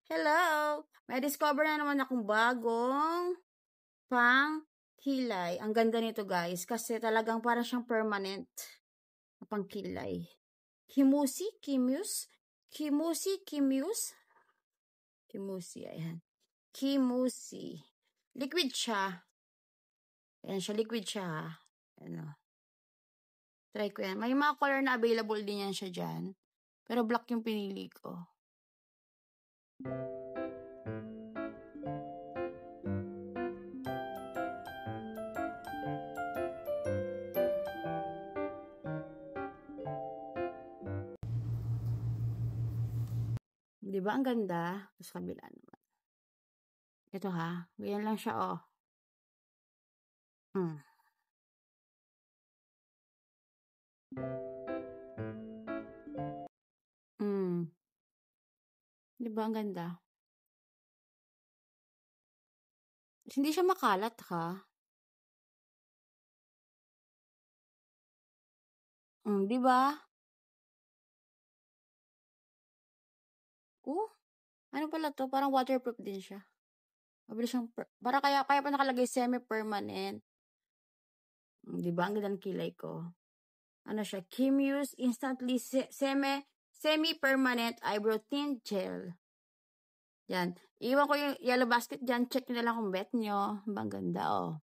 Hello! May discover na naman akong bagong pang kilay. Ang ganda nito guys kasi talagang parang siyang permanent na pang kilay. Kimusi, ayan. Kimusi. Liquid siya. Ayan siya, liquid siya. Ano. Try ko yan. May mga color na available din yan siya dyan. Pero black yung pinili ko. Di ba ang ganda? Tapos kabila naman. Ito ha. Ganyan lang siya oh. Di ba ang ganda? Hindi siya makalat ha. Di ba? Ano pala to? Parang waterproof din siya. Mabilis siyang para kaya pa nakalagay semi-permanent. Di ba? Ang ganda ng kilay ko. Ano siya? Kimuse Instantly Semi-Permanent Eyebrow Tint Gel. Yan. Iwan ko yung yellow basket dyan. Check nyo na lang kung bet nyo. Ang ganda oh.